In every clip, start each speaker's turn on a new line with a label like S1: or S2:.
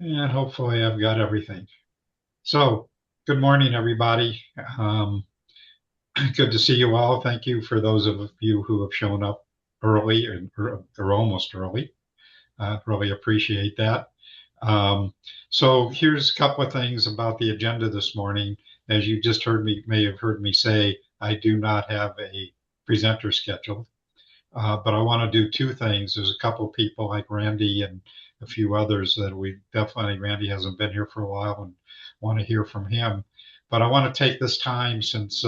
S1: And hopefully I've got everything. So, good morning, everybody. Good to see you all. Thank you for those of you who have shown up early or almost early. Really appreciate that. Um, so here's a couple of things about the agenda this morning. As you just may have heard me say, I do not have a presenter scheduled. But I want to do two things. There's a couple of people like Randy and a few others that Randy hasn't been here for a while and want to hear from him. But I want to take this time since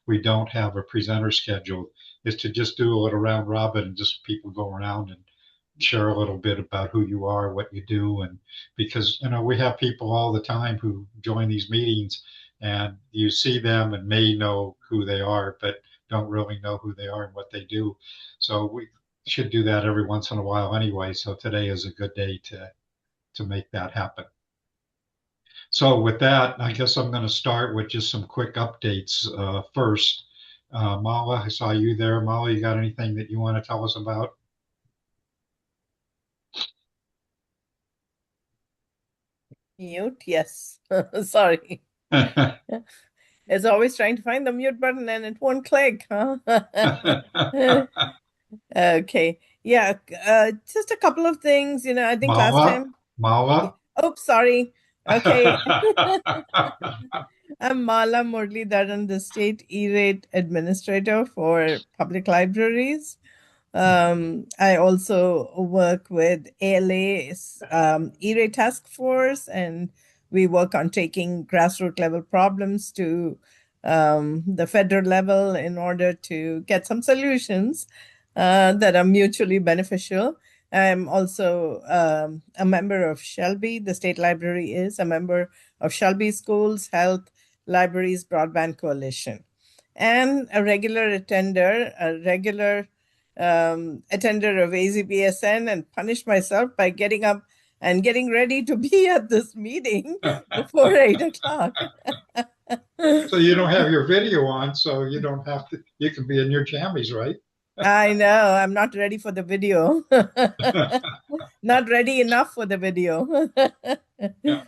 S1: we don't have a presenter scheduled, is to just do a little round robin and just people go around and share a little bit about who you are, what you do, and because we have people all the time who join these meetings, and you see them and may know who they are, but don't really know who they are and what they do. So we should do that every once in a while anyway. So today is a good day to make that happen. So with that, I guess I'm going to start with just some quick updates first. Mala, I saw you there. Mala, you got anything that you want to tell us about?
S2: Mute, yes. Sorry. It's always trying to find the mute button and it won't click, huh? Okay. Yeah, just a couple of things. I think last
S1: Mala,
S2: time. Yeah.
S1: Mala.
S2: Oops, sorry. Okay. I'm Mala Muralidharan, the state E-rate administrator for public libraries. I also work with ALA's E-rate task force, and we work on taking grassroots level problems to the federal level in order to get some solutions that are mutually beneficial. I'm also a member of Shelby. The state library is a member of Shelby Schools Health Libraries Broadband Coalition, and a regular attender of AZBSN, and punish myself by getting up and getting ready to be at this meeting before 8 o'clock.
S1: So you don't have your video on, so you don't have to, you can be in your jammies, right?
S2: I know I'm not ready for the video. Not ready enough for the video.
S1: Yeah.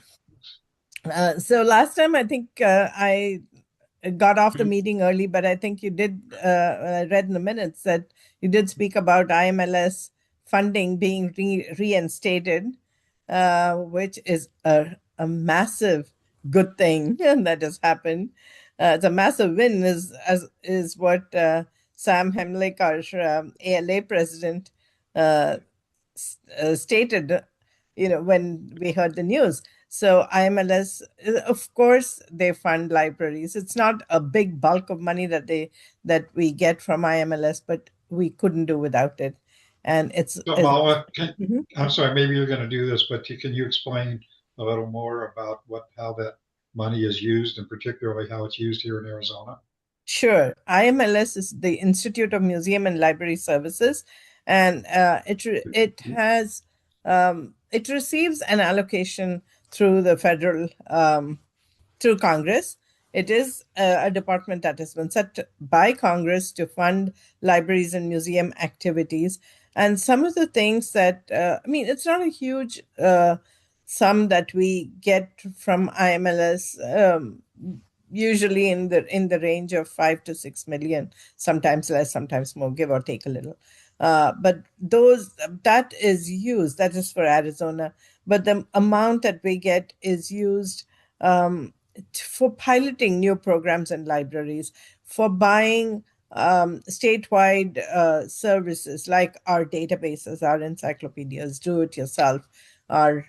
S2: So last time I think I got off the meeting early, but I think you did. I read in the minutes that you did speak about IMLS funding being reinstated, which is a massive good thing that has happened. It's a massive win, is what Sam Hemlick, our ALA president, uh, stated. When we heard the news. So IMLS, of course, they fund libraries. It's not a big bulk of money that we get from IMLS, but we couldn't do without it. And
S1: So
S2: it's
S1: Mala,
S2: Mhm.
S1: I'm sorry, maybe you're going to do this, but can you explain a little more about how that money is used and particularly how it's used here in Arizona?
S2: Sure. IMLS is the Institute of Museum and Library Services, and it receives an allocation through the federal through Congress. It is a department that has been set by Congress to fund libraries and museum activities. And some of the things that, it's not a huge sum that we get from IMLS, usually in the range of 5 to 6 million, sometimes less, sometimes more, give or take a little. But that is for Arizona. But the amount that we get is used for piloting new programs and libraries, for buying statewide services like our databases, our encyclopedias, do it yourself, our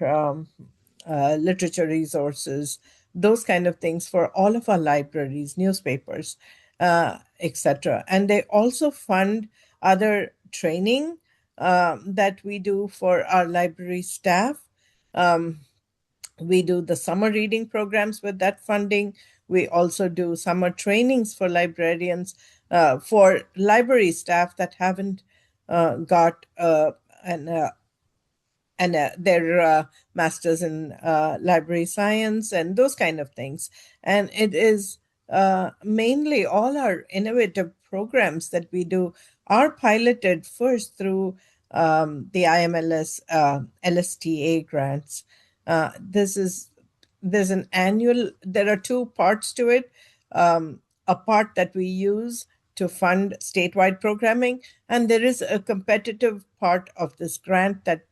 S2: literature resources, those kind of things for all of our libraries, newspapers, etc. And they also fund other training that we do for our library staff. Um, we do the summer reading programs with that funding. We also do summer trainings for librarians, for library staff that haven't got an and their masters in library science and those kind of things. And it is mainly all our innovative programs that we do are piloted first through the IMLS LSTA grants. This is there's an annual. There are two parts to it. A part that we use to fund statewide programming, and there is a competitive part of this grant that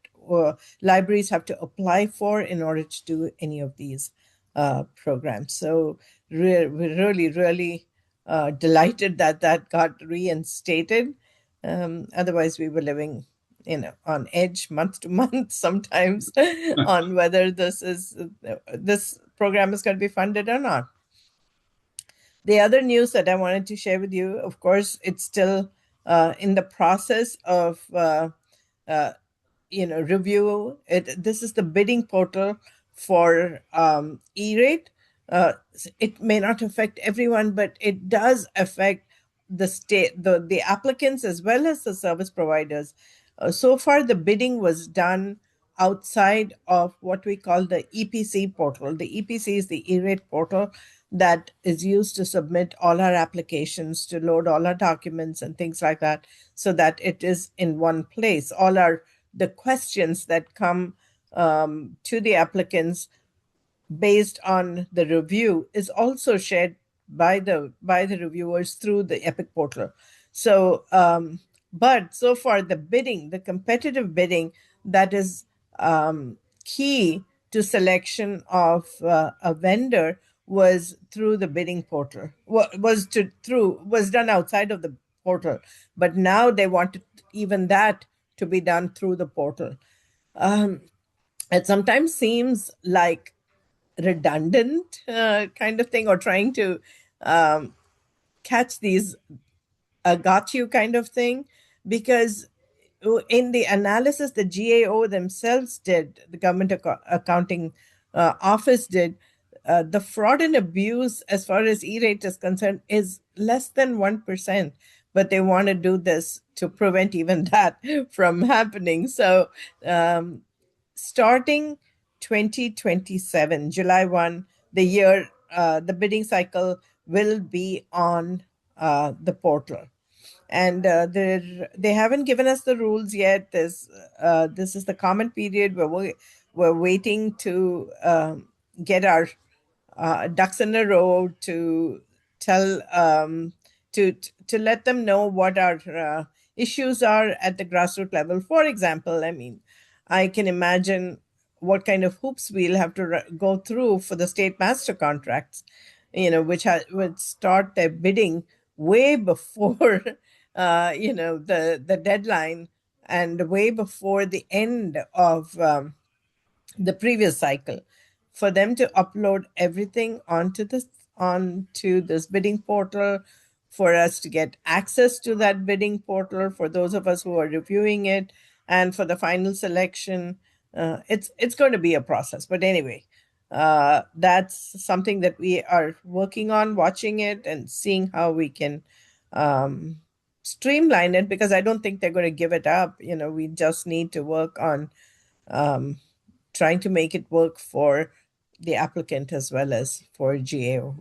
S2: libraries have to apply for in order to do any of these programs. So we're really, really delighted that that got reinstated. Otherwise, we were living, on edge month to month sometimes on whether this program is going to be funded or not. The other news that I wanted to share with you, of course, it's still in the process of uh, review it. This is the bidding portal for E-rate. It may not affect everyone, but it does affect the applicants as well as the service providers. So far the bidding was done outside of what we call the EPC portal. The EPC is the E-rate portal that is used to submit all our applications, to load all our documents and things like that, so that it is in one place. All our the questions that come to the applicants based on the review is also shared by the reviewers through the Epic portal. So, but so far the competitive bidding that is key to selection of a vendor was through the bidding portal. Was done outside of the portal, but now they want even that to be done through the portal. Um, it sometimes seems like redundant kind of thing, or trying to um, catch these got you kind of thing, because in the analysis the GAO themselves did, the Government Accounting Office did, the fraud and abuse as far as E-rate is concerned is less than 1%, but they want to do this to prevent even that from happening. So um, starting 2027, July 1, the bidding cycle will be on the portal. And they haven't given us the rules yet. This is the comment period where we're waiting to get our ducks in a row to tell to let them know what our issues are at the grassroots level. For example, I mean, I can imagine what kind of hoops we'll have to go through for the state master contracts, would start their bidding way before the deadline, and way before the end of the previous cycle, for them to upload everything onto this bidding portal, for us to get access to that bidding portal, for those of us who are reviewing it, and for the final selection. It's going to be a process, but anyway, that's something that we are working on, watching it and seeing how we can um, streamline it, because I don't think they're going to give it up. We just need to work on um, trying to make it work for the applicant as well as for GAO.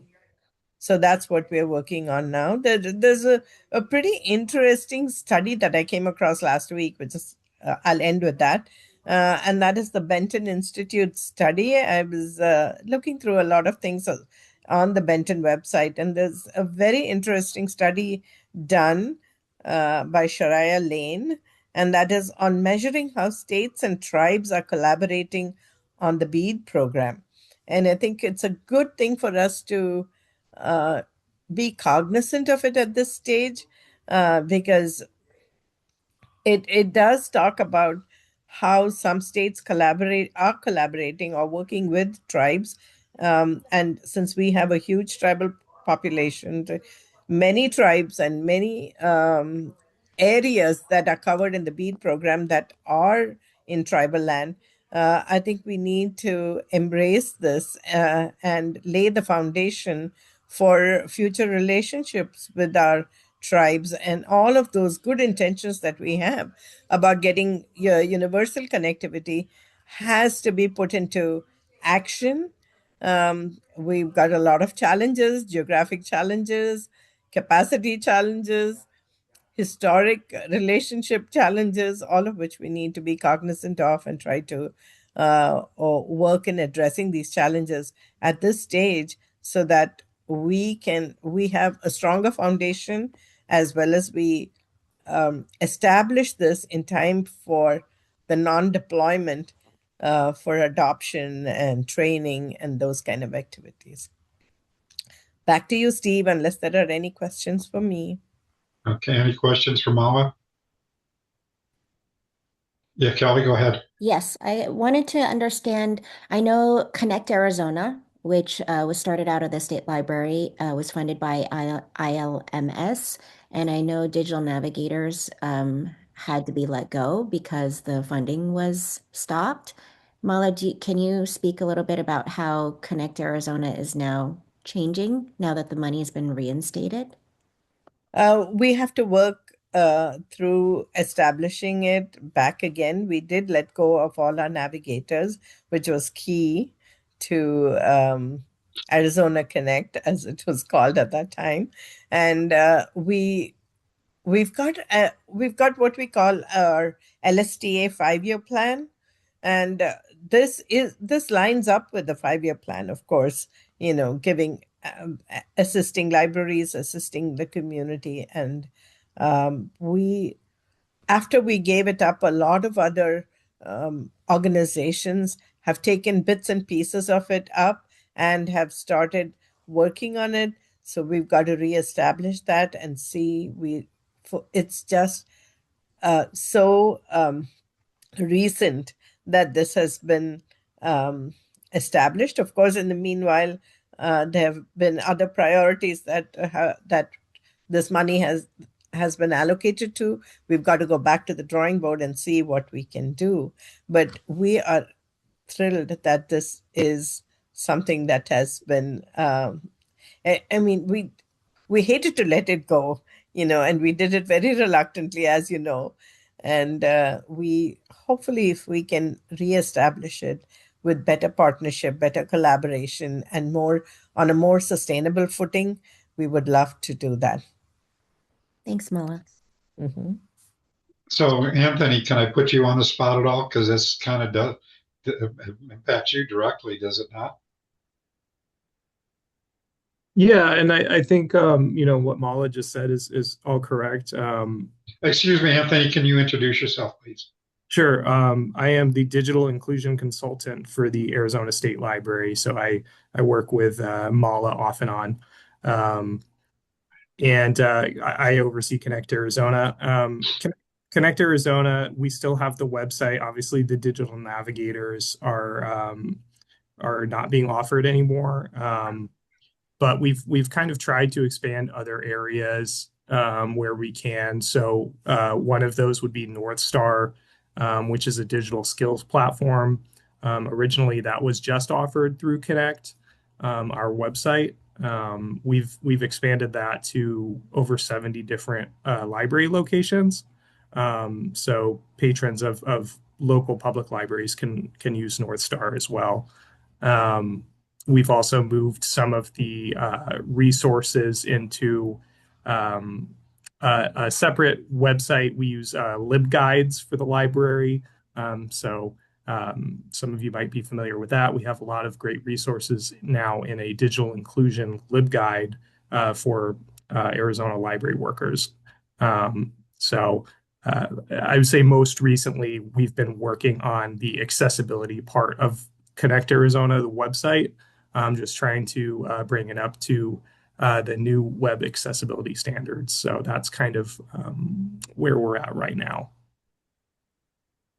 S2: So that's what we're working on now. There's a pretty interesting study that I came across last week, which is, I'll end with that. And that is the Benton Institute study. I was looking through a lot of things on the Benton website, and there's a very interesting study done by Shariah Lane, and that is on measuring how states and tribes are collaborating on the BEAD program. And I think it's a good thing for us to uh, be cognizant of it at this stage, because it does talk about how some states are collaborating or working with tribes, and since we have a huge tribal population, many tribes and many areas that are covered in the BEAD program that are in tribal land, I think we need to embrace this and lay the foundation for future relationships with our tribes, and all of those good intentions that we have about getting your universal connectivity has to be put into action. We've got a lot of challenges, geographic challenges, capacity challenges, historic relationship challenges, all of which we need to be cognizant of and try to or work in addressing these challenges at this stage so that we have a stronger foundation as well as we establish this in time for the non-deployment for adoption and training and those kind of activities. Back to you, Steve, unless there are any questions for me.
S1: Okay, any questions for Mala? Yeah, Kelly, go ahead.
S3: Yes, I wanted to understand. I know Connect Arizona, which was started out of the state library, was funded by ILMS, and I know Digital Navigators had to be let go because the funding was stopped. Mala, can you speak a little bit about how Connect Arizona is now changing now that the money has been reinstated?
S2: We have to work through establishing it back again. We did let go of all our navigators, which was key to Arizona Connect, as it was called at that time. And we've got what we call our LSTA 5-year plan, and this lines up with the 5-year plan, of course, giving assisting libraries, assisting the community, and we after we gave it up, a lot of other organizations have taken bits and pieces of it up and have started working on it. So we've got to reestablish that and see. It's just so recent that this has been um, established. Of course, in the meanwhile, there have been other priorities that this money has been allocated to. We've got to go back to the drawing board and see what we can do. But we are thrilled that this is something that has been. I mean, we hated to let it go, and we did it very reluctantly, as you know. And we hopefully, if we can reestablish it with better partnership, better collaboration, and more on a more sustainable footing, we would love to do that.
S3: Thanks, Mala.
S2: Mhm.
S1: So, Anthony, can I put you on the spot at all? Because this kind of does impacts you directly, does it not?
S4: Yeah, and I think what Mala just said is all correct.
S1: Excuse me, Anthony, can you introduce yourself, please?
S4: Sure. I am the digital inclusion consultant for the Arizona State Library, so I work with Mala off and on, and I oversee Connect Arizona. Connect Arizona, we still have the website. Obviously, the digital navigators are not being offered anymore. But we've kind of tried to expand other areas where we can. So one of those would be North Star, which is a digital skills platform. Originally, that was just offered through Connect, our website. We've expanded that to over 70 different library locations. So patrons of local public libraries can use North Star as well. Um, we've also moved some of the resources into a separate website. We use LibGuides for the library. Some of you might be familiar with that. We have a lot of great resources now in a digital inclusion LibGuide for Arizona library workers. I would say most recently, we've been working on the accessibility part of Connect Arizona, the website, just trying to bring it up to the new web accessibility standards. So that's kind of where we're at right now.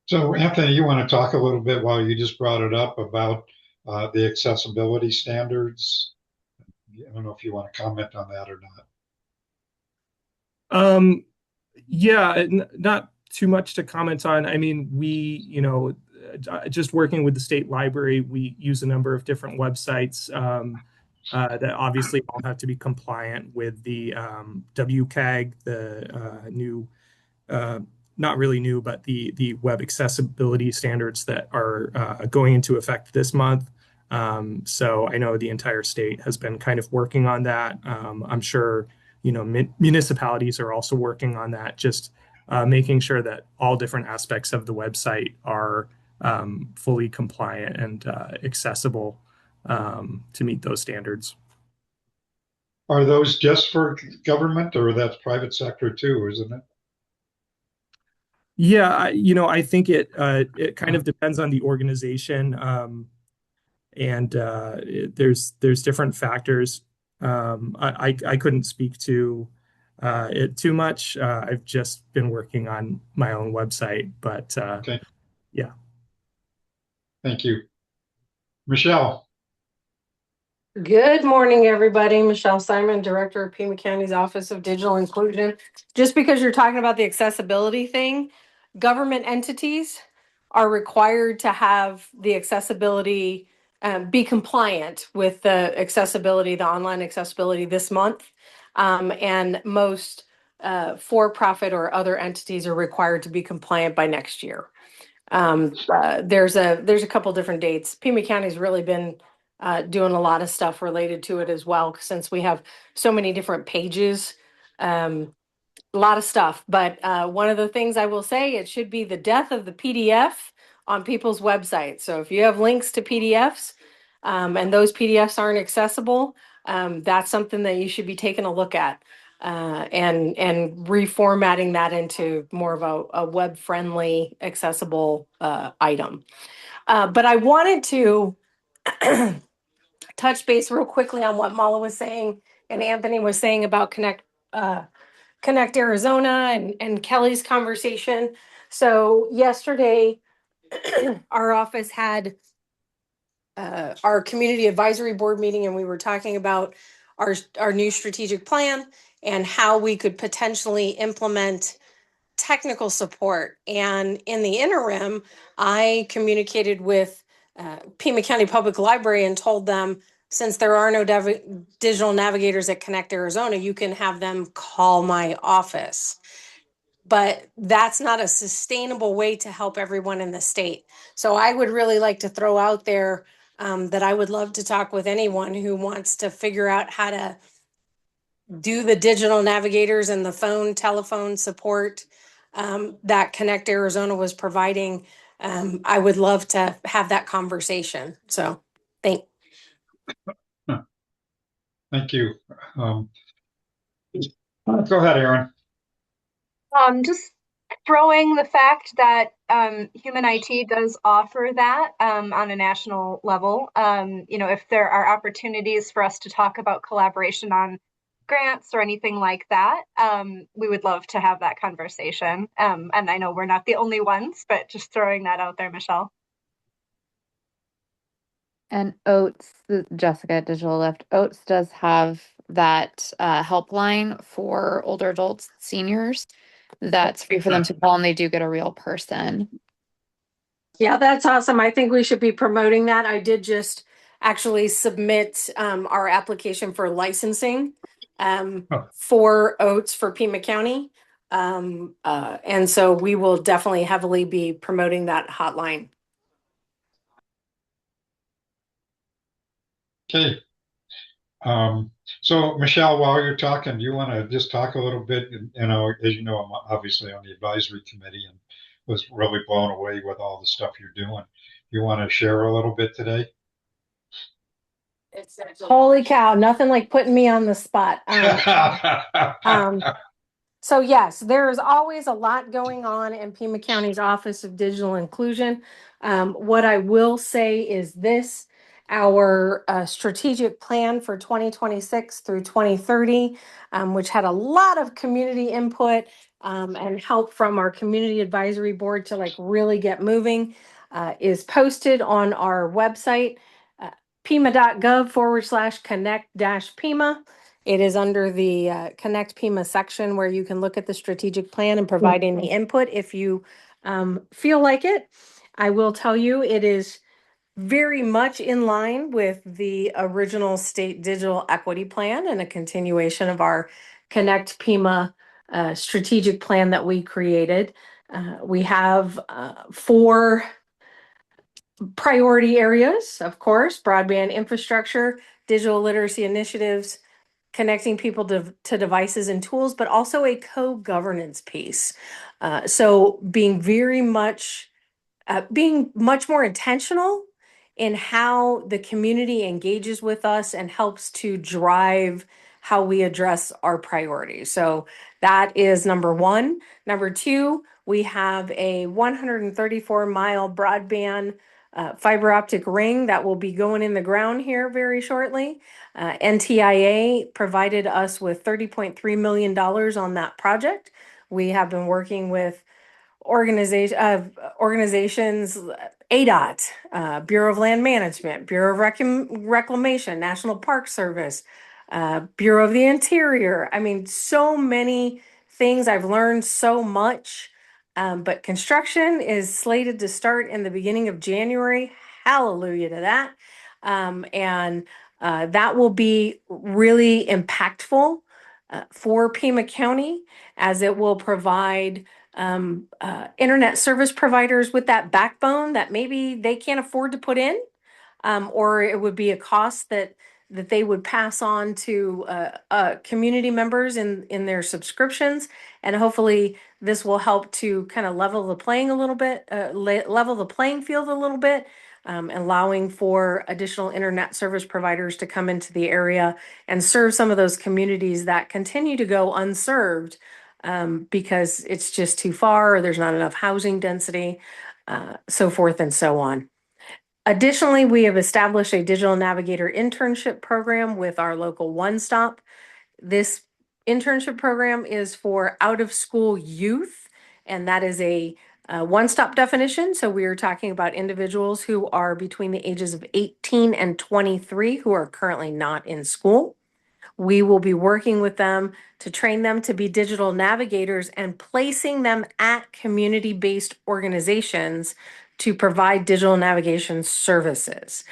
S1: So, Anthony, you want to talk a little bit while you just brought it up about the accessibility standards? I don't know if you want to comment on that or not.
S4: Um, yeah, not too much to comment on. I mean, just working with the state library, we use a number of different websites that obviously all have to be compliant with the WCAG, the new, not really new, but the web accessibility standards that are going into effect this month. So I know the entire state has been kind of working on that. I'm sure, municipalities are also working on that, just making sure that all different aspects of the website are fully compliant and accessible to meet those standards.
S1: Are those just for government, or that's private sector too, isn't it?
S4: Yeah, I think it kind of depends on the organization, and there's different factors. I couldn't speak to it too much. I've just been working on my own website, but
S1: Okay,
S4: yeah.
S1: thank you. Michelle.
S5: Good morning, everybody. Michelle Simon, Director of Pima County's Office of Digital Inclusion. Just because you're talking about the accessibility thing, government entities are required to have the accessibility, be compliant with the accessibility, the online accessibility this month. And most for-profit or other entities are required to be compliant by next year. There's a couple different dates. Pima County's really been doing a lot of stuff related to it as well, since we have so many different pages. A lot of stuff, but one of the things I will say, it should be the death of the PDF on people's websites. So if you have links to PDFs and those PDFs aren't accessible, that's something that you should be taking a look at and reformatting that into more of a web-friendly, accessible item. But I wanted to touch base real quickly on what Mala was saying and Anthony was saying about Connect Arizona and Kelly's conversation. So yesterday, our office had our community advisory board meeting, and we were talking about our new strategic plan and how we could potentially implement technical support. And in the interim, I communicated with Pima County Public Library and told them, since there are no digital navigators at Connect Arizona, you can have them call my office. But that's not a sustainable way to help everyone in the state. So I would really like to throw out there that I would love to talk with anyone who wants to figure out how to do the digital navigators and the telephone support that Connect Arizona was providing. I would love to have that conversation. So thank.
S1: Thank you. Go ahead, Aaron.
S6: Just throwing the fact that Human IT does offer that on a national level. If there are opportunities for us to talk about collaboration on grants or anything like that, we would love to have that conversation. And I know we're not the only ones, but just throwing that out there, Michelle.
S7: And Oats, Jessica at Digital Lift, Oats does have that helpline for older adults, seniors. That's free for them to call, and they do get a real person.
S5: Yeah, that's awesome. I think we should be promoting that. I did just actually submit our application for licensing for Oats for Pima County. And so we will definitely heavily be promoting that hotline.
S1: Okay. So Michelle, while you're talking, do you want to just talk a little bit? As you know, I'm obviously on the advisory committee and was really blown away with all the stuff you're doing. You want to share a little bit today?
S5: Holy cow, nothing like putting me on the spot. So yes, there's always a lot going on in Pima County's Office of Digital Inclusion. What I will say is this: our strategic plan for 2026 through 2030, which had a lot of community input and help from our community advisory board to really get moving, is posted on our website, pima.gov/connect-pima. It is under the Connect Pima section where you can look at the strategic plan and provide any input if you feel like it. I will tell you, it is very much in line with the original state digital equity plan and a continuation of our Connect Pima strategic plan that we created. We have 4 priority areas, of course: broadband infrastructure, digital literacy initiatives, connecting people to devices and tools, but also a co-governance piece. So being very much being much more intentional in how the community engages with us and helps to drive how we address our priorities. So that is number one. Number two, we have a 134-mile broadband fiber optic ring that will be going in the ground here very shortly. NTIA provided us with $30.3 million on that project. We have been working with organizations, ADOT, Bureau of Land Management, Bureau of Reclamation, National Park Service, Bureau of the Interior. I mean, so many things. I've learned so much. But construction is slated to start in the beginning of January. Hallelujah to that. And that will be really impactful for Pima County, as it will provide internet service providers with that backbone that maybe they can't afford to put in, or it would be a cost that they would pass on to community members in their subscriptions. And hopefully this will help to kind of level the playing a little bit, level the playing field a little bit, allowing for additional internet service providers to come into the area and serve some of those communities that continue to go unserved, because it's just too far, or there's not enough housing density, so forth and so on. Additionally, we have established a digital navigator internship program with our local One Stop. This internship program is for out of school youth, and that is a one-stop definition. So we are talking about individuals who are between the ages of 18 and 23 who are currently not in school. We will be working with them to train them to be digital navigators and placing them at community-based organizations to provide digital navigation services.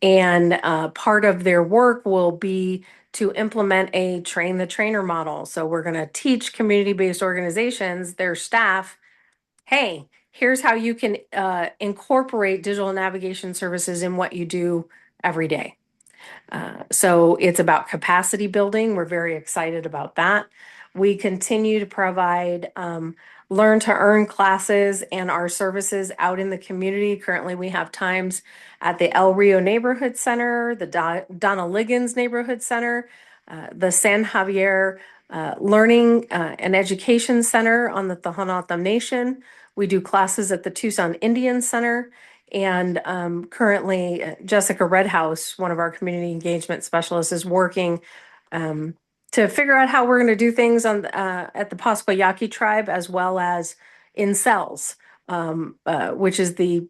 S5: And part of their work will be to implement a train the trainer model. So we're going to teach community-based organizations, their staff, hey, here's how you can incorporate digital navigation services in what you do every day. So it's about capacity building. We're very excited about that. We continue to provide learn to earn classes and our services out in the community. Currently, we have times at the El Rio Neighborhood Center, the Donna Liggins Neighborhood Center, the San Javier Learning and Education Center on the Tohono O'odham Nation. We do classes at the Tucson Indian Center. And currently, Jessica Redhouse, one of our community engagement specialists, is working to figure out how we're going to do things on at the Pascua Yaqui tribe, as well as in cells, which is the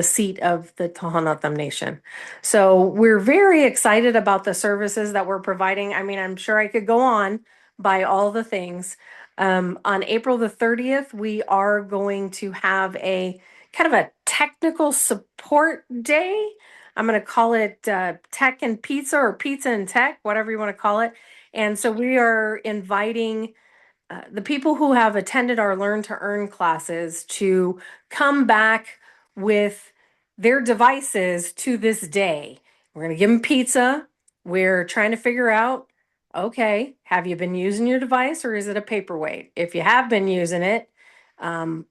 S5: seat of the Tohono O'odham Nation. So we're very excited about the services that we're providing. I mean, I'm sure I could go on by all the things. On April the 30th, we are going to have a kind of a technical support day. I'm going to call it Tech and Pizza, or Pizza and Tech, whatever you want to call it. And so we are inviting the people who have attended our Learn to Earn classes to come back with their devices to this day. We're going to give them pizza. We're trying to figure out, okay, have you been using your device, or is it a paperweight? If you have been using it,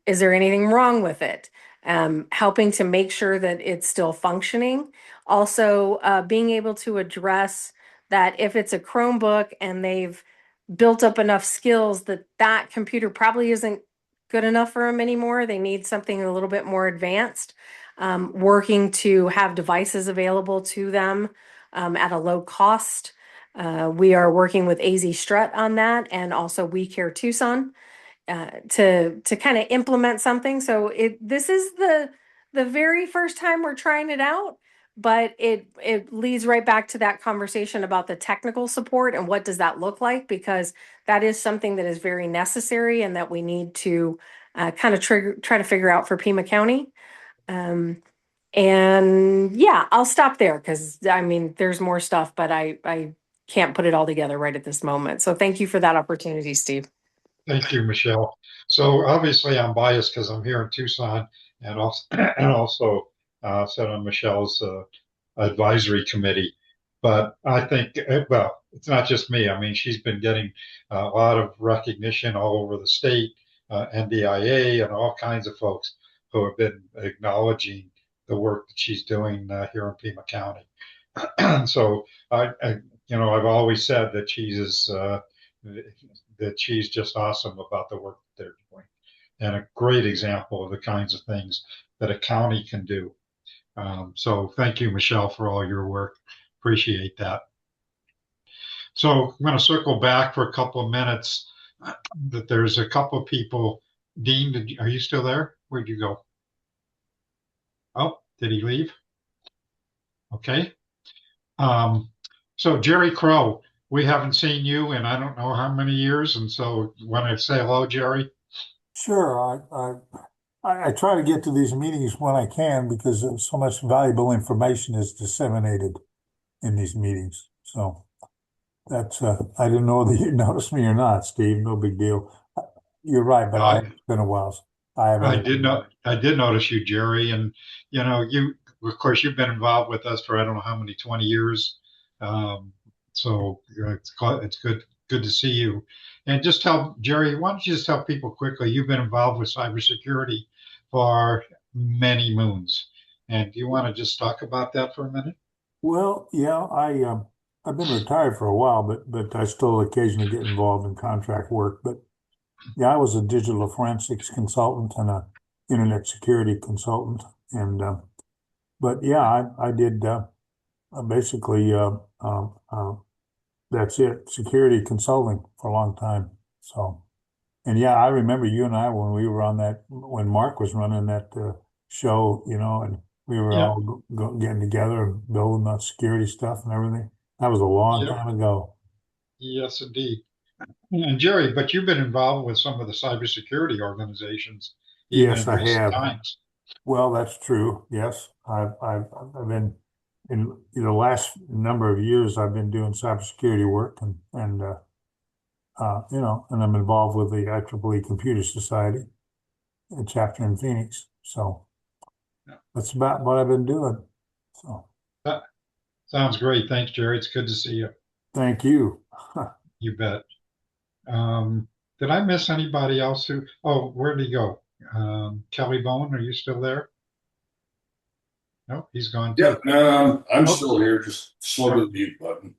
S5: is there anything wrong with it? Helping to make sure that it's still functioning. Also, being able to address that if it's a Chromebook and they've built up enough skills that that computer probably isn't good enough for them anymore. They need something a little bit more advanced. Working to have devices available to them at a low cost. We are working with AZ Strut on that, and also We Care Tucson to kind of implement something. So this is the very first time we're trying it out, but it leads right back to that conversation about the technical support and what does that look like, because that is something that is very necessary and that we need to kind of try to figure out for Pima County. And yeah, I'll stop there because I mean there's more stuff, but I can't put it all together right at this moment. So thank you for that opportunity, Steve.
S1: Thank you, Michelle. So obviously I'm biased because I'm here in Tucson and also sit on Michelle's advisory committee. But I think, well, it's not just me. I mean, she's been getting a lot of recognition all over the state, NDIA and all kinds of folks who have been acknowledging the work that she's doing here in Pima County. So I've always said that she's just awesome about the work that they're doing, and a great example of the kinds of things that a county can do. So thank you, Michelle, for all your work. Appreciate that. So I'm going to circle back for a couple of minutes. That there's a couple of people. Dean, are you still there? Where'd you go? Oh, did he leave? Okay. Um, so Jerry Crow, we haven't seen you in I don't know how many years, and so when I say hello, Jerry.
S8: Sure. I try to get to these meetings when I can because so much valuable information is disseminated in these meetings. So that's, I didn't know whether you noticed me or not, Steve. No big deal. You're right, but
S1: I
S8: it's been a while. I haven't.
S1: I did notice you, Jerry, and you of course you've been involved with us for I don't know how many 20 years. Um, so it's good to see you. And just tell Jerry, why don't you just tell people quickly, you've been involved with cybersecurity for many moons. And do you want to just talk about that for a minute?
S8: Well, yeah, I've been retired for a while, but I still occasionally get involved in contract work. But yeah, I was a digital forensics consultant and a internet security consultant, and but yeah, I did basically that's it, security consulting for a long time. So, and yeah, I remember you and I when we were on that when Mark was running that show, and we were
S1: Yeah.
S8: all getting together and building that security stuff and everything. That was a long
S1: Yeah.
S8: time ago.
S1: Yes, indeed. And Jerry, but you've been involved with some of the cybersecurity organizations, even
S8: Yes,
S1: in
S8: I
S1: recent
S8: have.
S1: times.
S8: Well, that's true. Yes, I've been in the last number of years. I've been doing cybersecurity work and I'm involved with the IEEE Computer Society, a chapter in Phoenix. So
S1: Yeah.
S8: that's about what I've been doing. So
S1: That sounds great. Thanks, Jerry. It's good to see you.
S8: thank you.
S1: You bet. Um, did I miss anybody else who? Oh, where did he go? Kelly Bone, are you still there? No, he's gone too.
S9: Yep, I'm
S1: Oh,
S9: still here, just slow to
S1: oh,
S9: the mute button.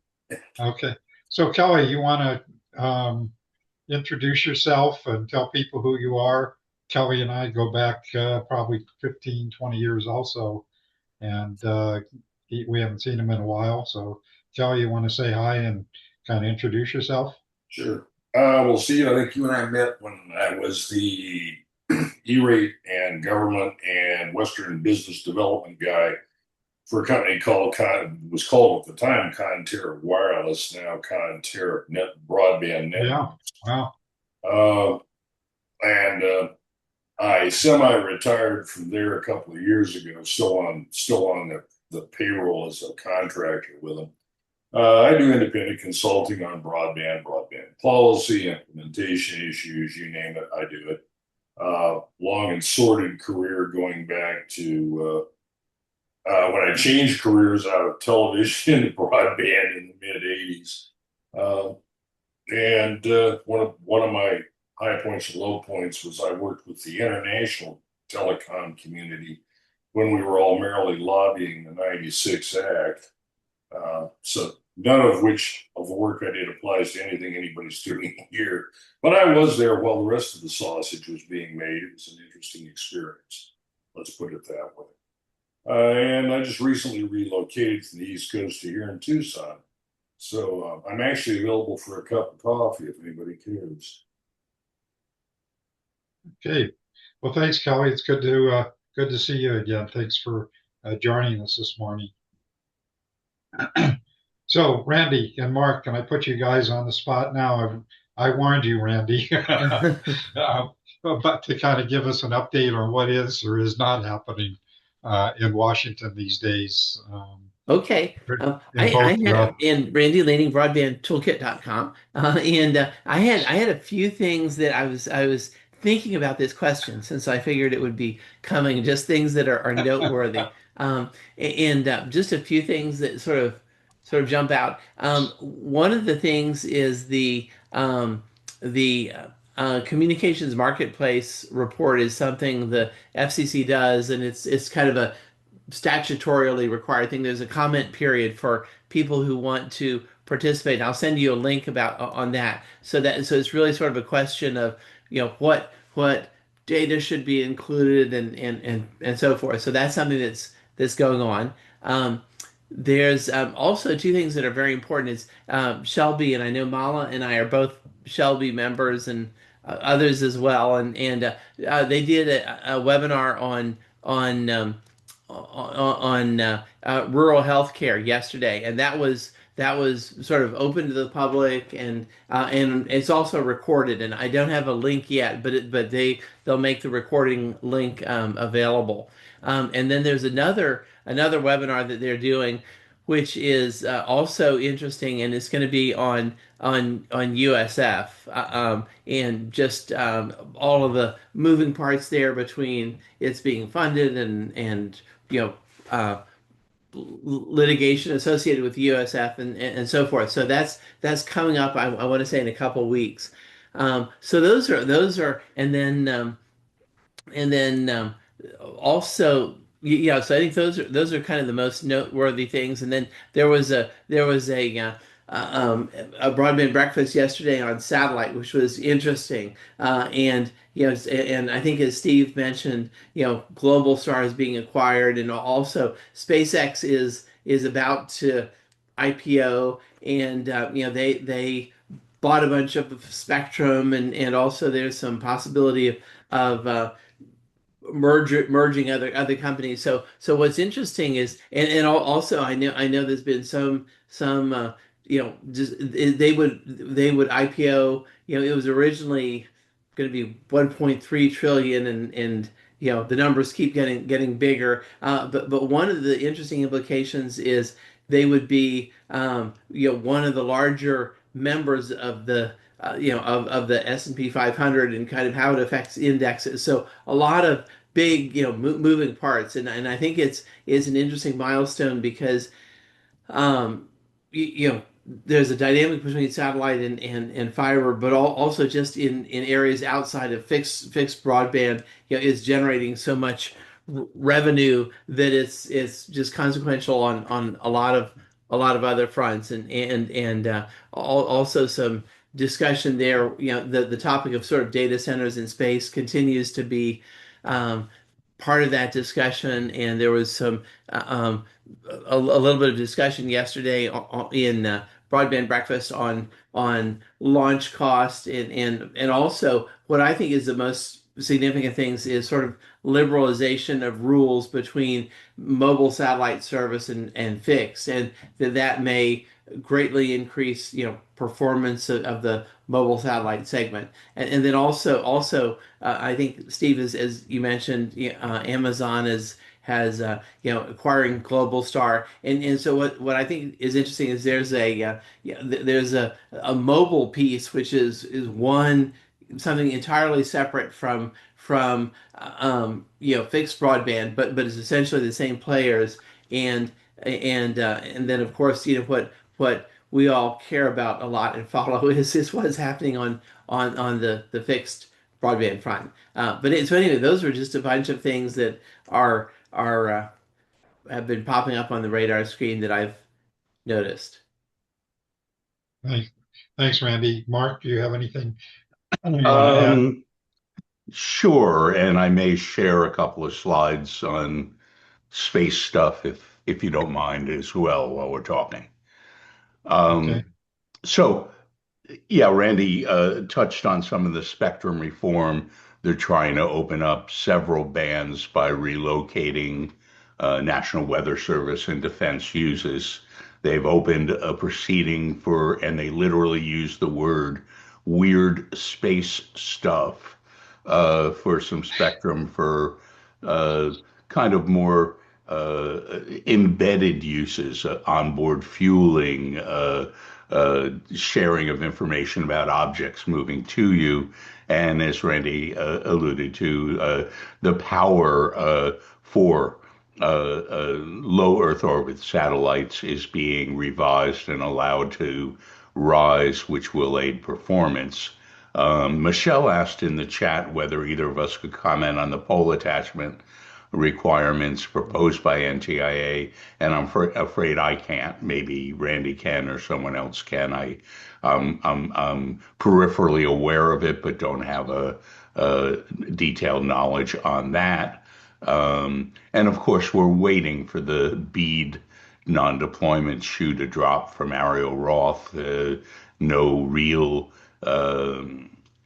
S1: okay. So Kelly, you want to introduce yourself and tell people who you are? Kelly and I go back probably 15, 20 years also, and we haven't seen him in a while. So Kelly, you want to say hi and kind of introduce yourself?
S9: Sure. Well, Steve, I think you and I met when I was the E-rate and government and Western business development guy for a company was called at the time Conterra Wireless, now Conterra Net Broadband
S1: Yeah.
S9: Networks.
S1: Wow.
S9: And I semi-retired from there a couple of years ago, still on the payroll as a contractor with them. I do independent consulting on broadband policy, implementation issues, you name it, I do it. Long and sordid career going back to when I changed careers out of television to broadband in the mid '80s. And one of my high points and low points was I worked with the international telecom community when we were all merrily lobbying the '96 Act. So none of which of the work I did applies to anything anybody's doing here. But I was there while the rest of the sausage was being made. It was an interesting experience. Let's put it that way. And I just recently relocated from the East Coast to here in Tucson. So I'm actually available for a cup of coffee if anybody cares.
S1: Okay. Well, thanks, Kelly. It's good to see you again. Thanks for joining us this morning. So, Randy and Mark, can I put you guys on the spot now? I warned you, Randy, but to kind of give us an update on what is or is not happening in Washington these days.
S10: Okay.
S1: In
S10: I
S1: both,
S10: had in Randy Lanning Broadband Toolkit.com, and I had a few things that I was thinking about this question since I figured it would be coming, just things that are noteworthy, and just a few things that sort of jump out. One of the things is the communications marketplace report is something the FCC does, and it's kind of a statutorily required thing. There's a comment period for people who want to participate. I'll send you a link about on that. So it's really sort of a question of, what data should be included and so forth. So that's something that's going on. There's also two things that are very important. Is Shelby, and I know Mala and I are both Shelby members, and others as well. And they did a webinar on rural healthcare yesterday, and that was sort of open to the public, and it's also recorded. And I don't have a link yet, but they'll make the recording link available. And then there's another webinar that they're doing, which is also interesting, and it's going to be on USF, and just all of the moving parts there between it's being funded and you know uh, litigation associated with USF and so forth. So that's coming up. I want to say in a couple of weeks. So those are, and then also, yeah, so I think those are kind of the most noteworthy things. And then there was a broadband breakfast yesterday on satellite, which was interesting. And and I think, as Steve mentioned, Globalstar is being acquired, and also SpaceX is about to IPO, and they bought a bunch of spectrum, and also there's some possibility of merging other companies. So what's interesting is, and also I know there's been some just they would IPO. It was originally going to be 1.3 trillion, and the numbers keep getting bigger. But one of the interesting implications is they would be one of the larger members of the of the S&P 500, and kind of how it affects indexes. So a lot of big moving parts, and I think it's an interesting milestone because you know there's a dynamic between satellite and fiber, but also just in areas outside of fixed broadband, is generating so much revenue that it's just consequential on a lot of other fronts, and also some discussion there. The topic of sort of data centers in space continues to be um, part of that discussion, and there was some a little bit of discussion yesterday in broadband breakfast on launch cost, and also what I think is the most significant things is sort of liberalization of rules between mobile satellite service and fixed, and that may greatly increase performance of the mobile satellite segment. And then also I think, Steve, as you mentioned, Amazon has acquiring Globalstar, and so what I think is interesting is there's a mobile piece, which is one something entirely separate from fixed broadband, but is essentially the same players. And then, of course, what we all care about a lot and follow is what's happening on the fixed broadband front. So anyway, those were just a bunch of things that are have been popping up on the radar screen that I've noticed.
S1: Thanks, thanks, Randy. Mark, do you have anything you want to add?
S11: Sure, and I may share a couple of slides on space stuff if you don't mind as well while we're talking.
S1: Okay.
S11: So yeah, Randy touched on some of the spectrum reform. They're trying to open up several bands by relocating National Weather Service and defense uses. They've opened a proceeding for, and they literally use the word weird space stuff for some spectrum for kind of more embedded uses, onboard fueling, sharing of information about objects moving to you. And as Randy alluded to, the power for low Earth orbit satellites is being revised and allowed to rise, which will aid performance. Michelle asked in the chat whether either of us could comment on the pole attachment requirements proposed by NTIA, and I'm afraid I can't. Maybe Randy can or someone else can. I'm peripherally aware of it, but don't have a detailed knowledge on that. And of course, we're waiting for the BEAD non-deployment shoe to drop from Ariel Roth. No real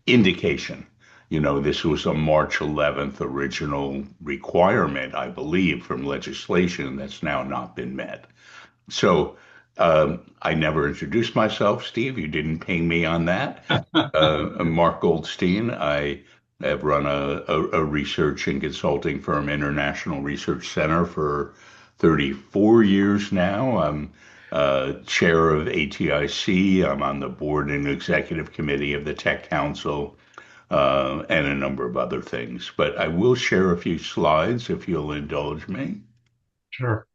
S11: indication. This was a March 11th original requirement, I believe, from legislation that's now not been met. So I never introduced myself, Steve. You didn't ping me on that. I'm Mark Goldstein. I have run a research and consulting firm, International Research Center, for 34 years now. I'm chair of ATIC. I'm on the board and executive committee of the Tech Council, and a number of other things. But I will share a few slides if you'll indulge me.
S1: Sure.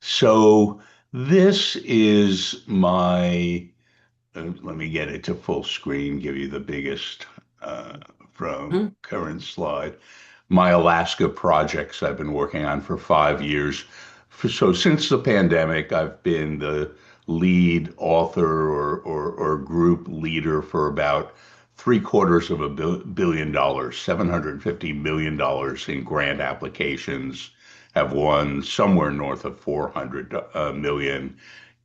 S11: So this is my, let me get it to full screen, give you the biggest from current slide. My Alaska projects I've been working on for 5 years. So since the pandemic, I've been the lead author or group leader for about three-quarters of $1 billion, $750 million in grant applications, have won somewhere north of 400 million.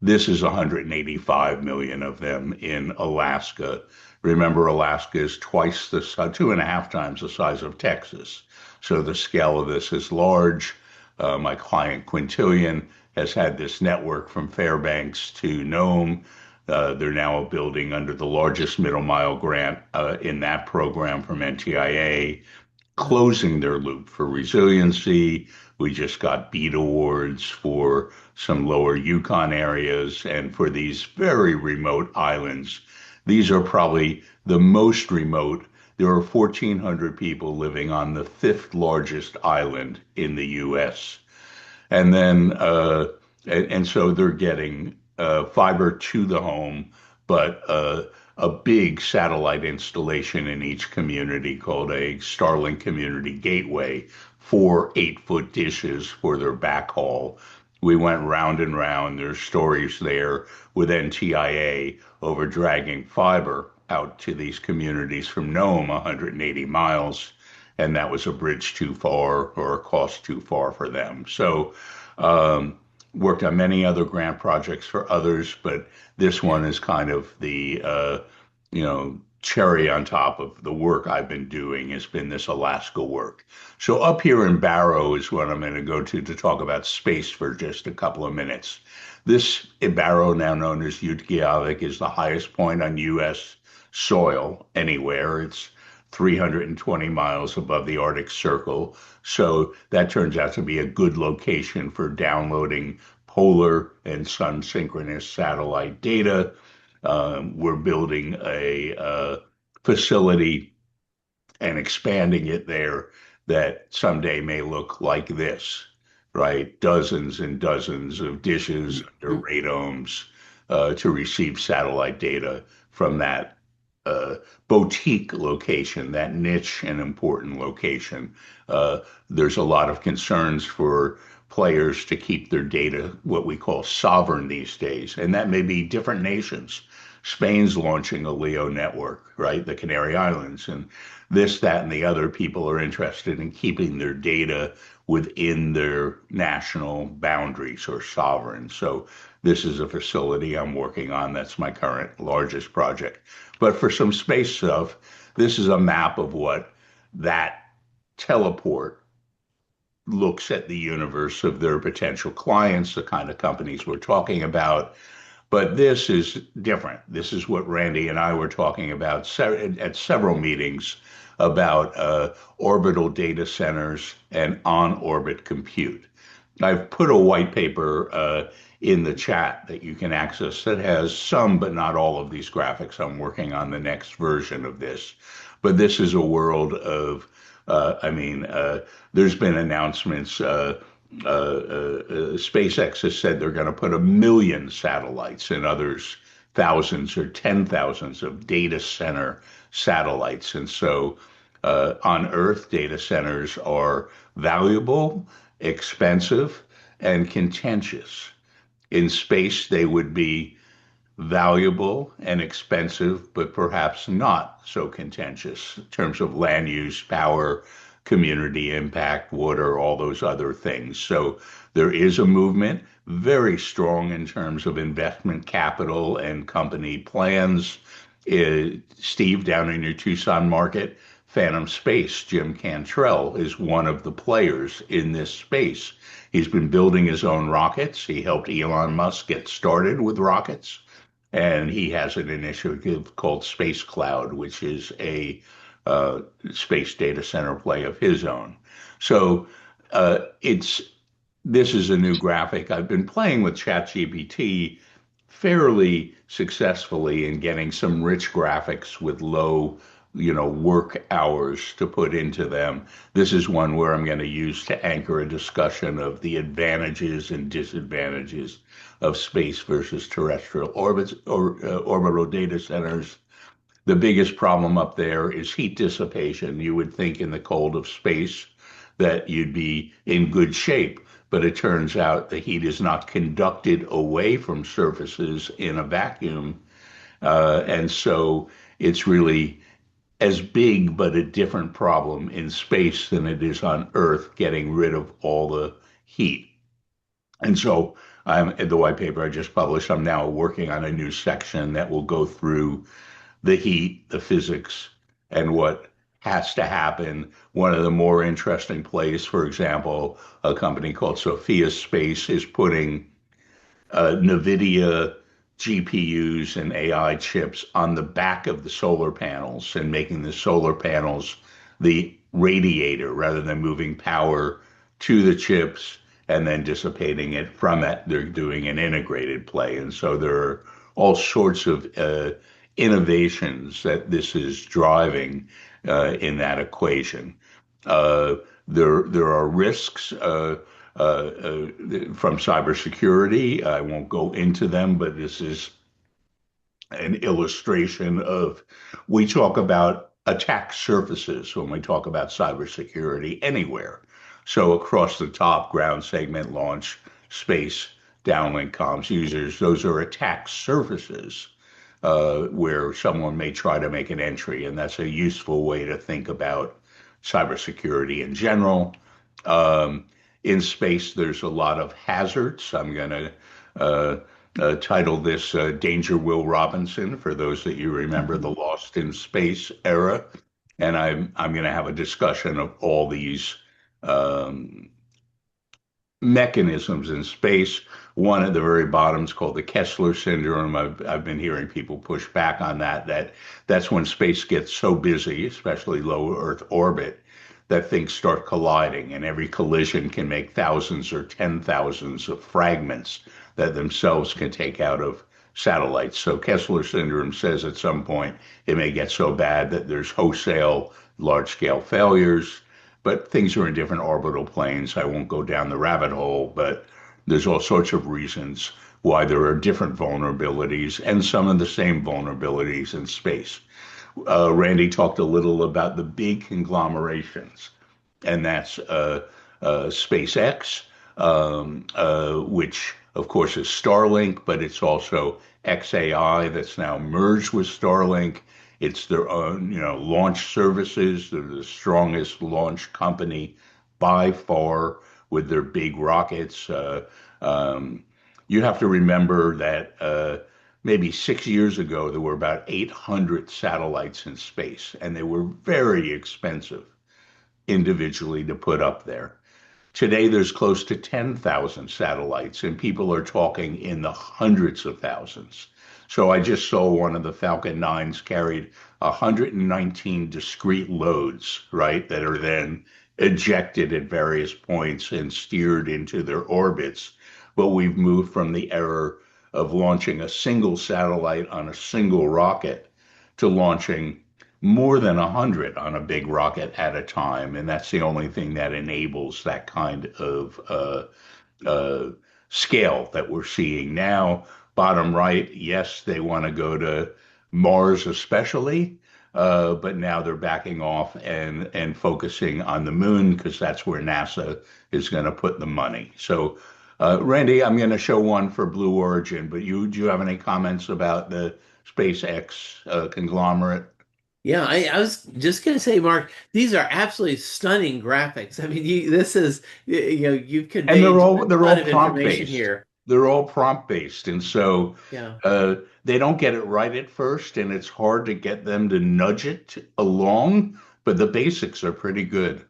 S11: This is 185 million of them in Alaska. Remember, Alaska is twice the size, 2.5 times the size of Texas. So the scale of this is large. My client Quintillion has had this network from Fairbanks to Nome. They're now building under the largest middle mile grant in that program from NTIA, closing their loop for resiliency. We just got BEAD awards for some lower Yukon areas and for these very remote islands. These are probably the most remote. There are 1,400 people living on the fifth largest island in the U.S. And then, and so they're getting fiber to the home, but a big satellite installation in each community called a Starlink Community Gateway, 4 8-foot dishes for their backhaul. We went round and round. There's stories there with NTIA over dragging fiber out to these communities from Nome, 180 miles, and that was a bridge too far or a cost too far for them. So, worked on many other grant projects for others, but this one is kind of the cherry on top of the work I've been doing has been this Alaska work. So up here in Barrow is what I'm going to go to talk about space for just a couple of minutes. This Barrow, now known as Utqiagvik, is the highest point on U.S. soil anywhere. It's 320 miles above the Arctic Circle. So that turns out to be a good location for downloading polar and sun synchronous satellite data. We're building a facility and expanding it there that someday may look like this, right? Dozens and dozens of dishes under radomes to receive satellite data from that boutique location, that niche and important location. There's a lot of concerns for players to keep their data what we call sovereign these days, and that may be different nations. Spain's launching a LEO network, right? The Canary Islands, and this, that, and the other people are interested in keeping their data within their national boundaries or sovereign. So this is a facility I'm working on. That's my current largest project. But for some space stuff, this is a map of what that teleport looks at the universe of their potential clients, the kind of companies we're talking about. But this is different. This is what Randy and I were talking about at several meetings about orbital data centers and on-orbit compute. I've put a white paper in the chat that you can access that has some, but not all of these graphics. I'm working on the next version of this. But this is a world of, there's been announcements. SpaceX has said they're going to put 1 million satellites, and others thousands or 10 thousands of data center satellites. And so on Earth, data centers are valuable, expensive, and contentious. In space, they would be valuable and expensive, but perhaps not so contentious in terms of land use, power, community impact, water, all those other things. So there is a movement, very strong in terms of investment capital and company plans. Steve, down in your Tucson market, Phantom Space, Jim Cantrell is one of the players in this space. He's been building his own rockets. He helped Elon Musk get started with rockets. And he has an initiative called Space Cloud, which is a space data center play of his own. So it's this is a new graphic. I've been playing with ChatGPT fairly successfully in getting some rich graphics with low, work hours to put into them. This is one where I'm going to use to anchor a discussion of the advantages and disadvantages of space versus terrestrial orbits or orbital data centers. The biggest problem up there is heat dissipation. You would think in the cold of space that you'd be in good shape, but it turns out the heat is not conducted away from surfaces in a vacuum. And so it's really as big, but a different problem in space than it is on Earth, getting rid of all the heat. And so I'm in the white paper I just published. I'm now working on a new section that will go through the heat, the physics, and what has to happen. One of the more interesting plays, for example, a company called Sophia Space is putting NVIDIA GPUs and AI chips on the back of the solar panels and making the solar panels the radiator rather than moving power to the chips and then dissipating it from it. They're doing an integrated play. And so there are all sorts of innovations that this is driving in that equation. There are risks from cybersecurity. I won't go into them, but this is an illustration of we talk about attack surfaces when we talk about cybersecurity anywhere. So across the top, ground segment launch, space, downlink comms users, those are attack surfaces where someone may try to make an entry, and that's a useful way to think about cybersecurity in general. Um, in space, there's a lot of hazards. I'm going to title this Danger Will Robinson for those that you remember the Lost in Space era. And I'm going to have a discussion of all these um, mechanisms in space. One at the very bottom is called the Kessler syndrome. I've been hearing people push back on that's when space gets so busy, especially low Earth orbit, that things start colliding, and every collision can make thousands or 10 thousands of fragments that themselves can take out of satellites. So Kessler syndrome says at some point it may get so bad that there's wholesale large scale failures, but things are in different orbital planes. I won't go down the rabbit hole, but there's all sorts of reasons why there are different vulnerabilities and some of the same vulnerabilities in space. Randy talked a little about the big conglomerations, and that's SpaceX, which of course is Starlink, but it's also XAI that's now merged with Starlink. It's their own, launch services. They're the strongest launch company by far with their big rockets. Um, you have to remember that maybe 6 years ago, there were about 800 satellites in space, and they were very expensive individually to put up there. Today, there's close to 10,000 satellites, and people are talking in the hundreds of thousands. So I just saw one of the Falcon 9s carried 119 discrete loads, right, that are then ejected at various points and steered into their orbits. But we've moved from the era of launching a single satellite on a single rocket to launching more than 100 on a big rocket at a time. And that's the only thing that enables that kind of uh, scale that we're seeing now. Bottom right, yes, they want to go to Mars especially, but now they're backing off and focusing on the moon because that's where NASA is going to put the money. So, Randy, I'm going to show one for Blue Origin, but do you have any comments about the SpaceX conglomerate?
S10: Yeah, I was just gonna say, Mark, these are absolutely stunning graphics. I mean, this is, you've
S11: And
S10: conveyed a
S11: they're
S10: ton
S11: all
S10: of
S11: prompt
S10: information
S11: based.
S10: here.
S11: They're all prompt based, and so
S10: Yeah.
S11: they don't get it right at first, and it's hard to get them to nudge it along. But the basics are pretty good.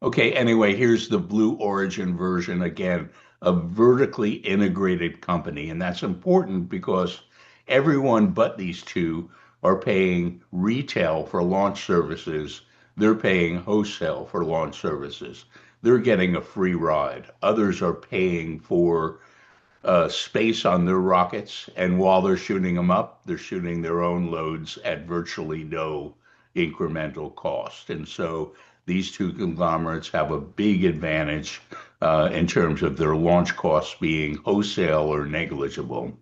S11: Okay, anyway, here's the Blue Origin version again, a vertically integrated company, and that's important because everyone but these two are paying retail for launch services. They're paying wholesale for launch services. They're getting a free ride. Others are paying for space on their rockets, and while they're shooting them up, they're shooting their own loads at virtually no incremental cost. And so these two conglomerates have a big advantage in terms of their launch costs being wholesale or negligible.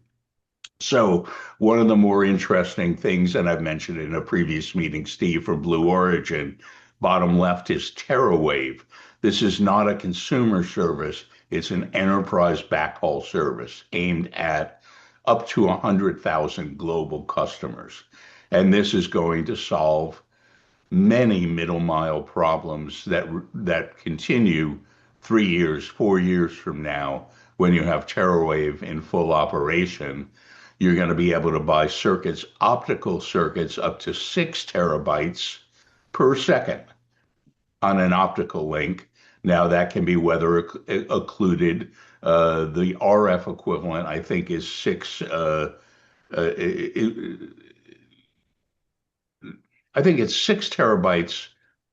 S11: So, one of the more interesting things, and I've mentioned in a previous meeting, Steve, from Blue Origin, bottom left is TerraWave. This is not a consumer service, it's an enterprise backhaul service aimed at up to 100,000 global customers. And this is going to solve many middle mile problems that continue 3 years, 4 years from now when you have TerraWave in full operation. You're going to be able to buy circuits, optical circuits, up to 6 terabytes per second on an optical link. Now that can be weather occluded. The RF equivalent, I think, is I think it's 6 terabytes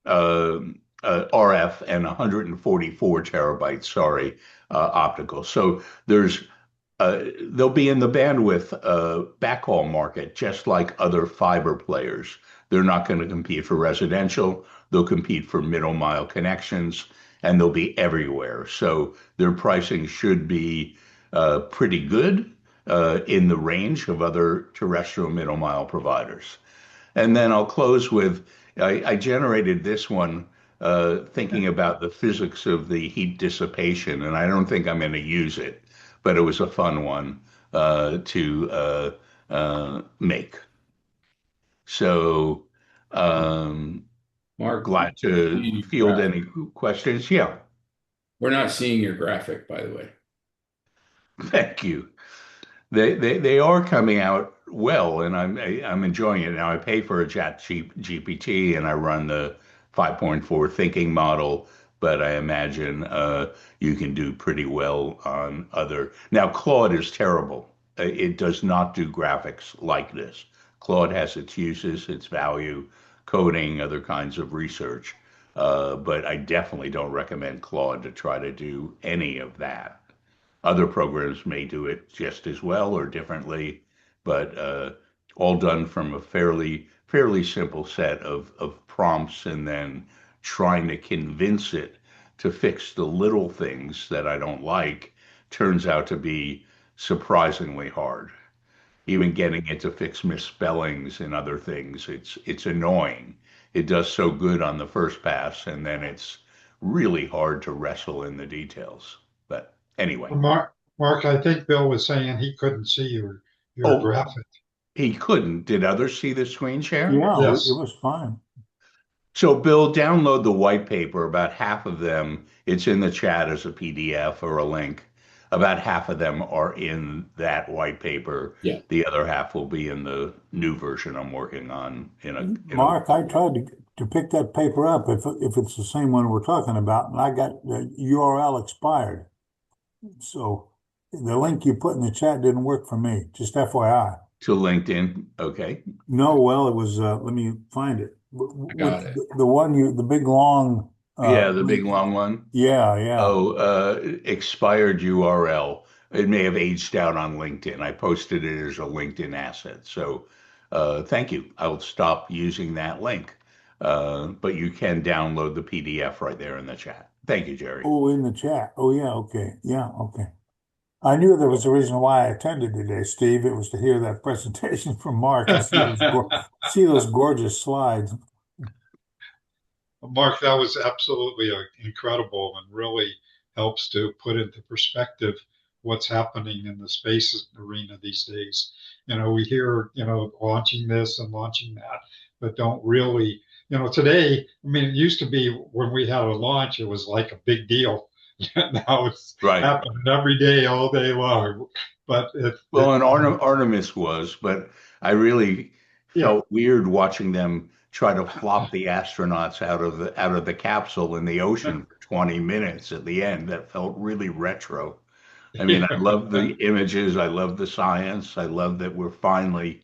S11: uh, RF and 144 terabytes, sorry, optical. So they'll be in the bandwidth backhaul market, just like other fiber players. They're not going to compete for residential. They'll compete for middle mile connections, and they'll be everywhere. So their pricing should be pretty good in the range of other terrestrial middle mile providers. And then I'll close with I generated this one thinking about the physics of the heat dissipation, and I don't think I'm going to use it, but it was a fun one to make. So, um,
S12: Mark,
S11: glad to
S12: the
S11: field
S12: graphic.
S11: any questions. Yeah,
S12: We're not seeing your graphic, by the way.
S11: thank you. They are coming out well, and I'm enjoying it now. I pay for a Chat GPT, and I run the 5.4 thinking model, but I imagine you can do pretty well on other. Now, Claude is terrible. It does not do graphics like this. Claude has its uses, its value, coding, other kinds of research, but I definitely don't recommend Claude to try to do any of that. Other programs may do it just as well or differently, but all done from a fairly simple set of prompts and then trying to convince it to fix the little things that I don't like turns out to be surprisingly hard. Even getting it to fix misspellings and other things, it's annoying. It does so good on the first pass, and then it's really hard to wrestle in the details. But anyway.
S1: Mark, I think Bill was saying he couldn't see your
S11: Oh,
S1: graphic.
S11: he couldn't. Did others see the screen share?
S8: Yeah, it
S1: Yes.
S8: was fine.
S11: So, Bill, download the white paper. About half of them, it's in the chat as a PDF or a link. About half of them are in that white paper.
S12: Yeah.
S11: The other half will be in the new version I'm working on
S8: Mark, I tried to pick that paper up if it's the same one we're talking about, and I got the URL expired. So the link you put in the chat didn't work for me. Just FYI.
S11: to LinkedIn. Okay.
S8: No, well, it was. Let me find it.
S12: I got it.
S8: The one the big long.
S11: Yeah, the big
S8: link.
S11: long one.
S8: Yeah, yeah.
S11: Oh, expired URL. It may have aged out on LinkedIn. I posted it as a LinkedIn asset. So thank you. I'll stop using that link. But you can download the PDF right there in the chat. Thank you, Jerry.
S8: Oh, in the chat. Oh, yeah. Okay. Yeah. Okay. I knew there was a reason why I attended today, Steve. It was to hear that presentation from Mark and see those gorgeous slides.
S1: Mark, that was absolutely incredible and really helps to put into perspective what's happening in the space arena these days. We hear, launching this and launching that, but don't really, today, I mean, it used to be when we had a launch, it was like a big deal. Now it's
S11: Right.
S1: happening every day, all day long. But
S11: Well, and Artemis was, but I really
S1: yeah,
S11: felt weird watching them try to flop the astronauts out of the capsule in the ocean for 20 minutes at the end. That felt really retro. I mean, I love the images, I love the science, I love that we're finally,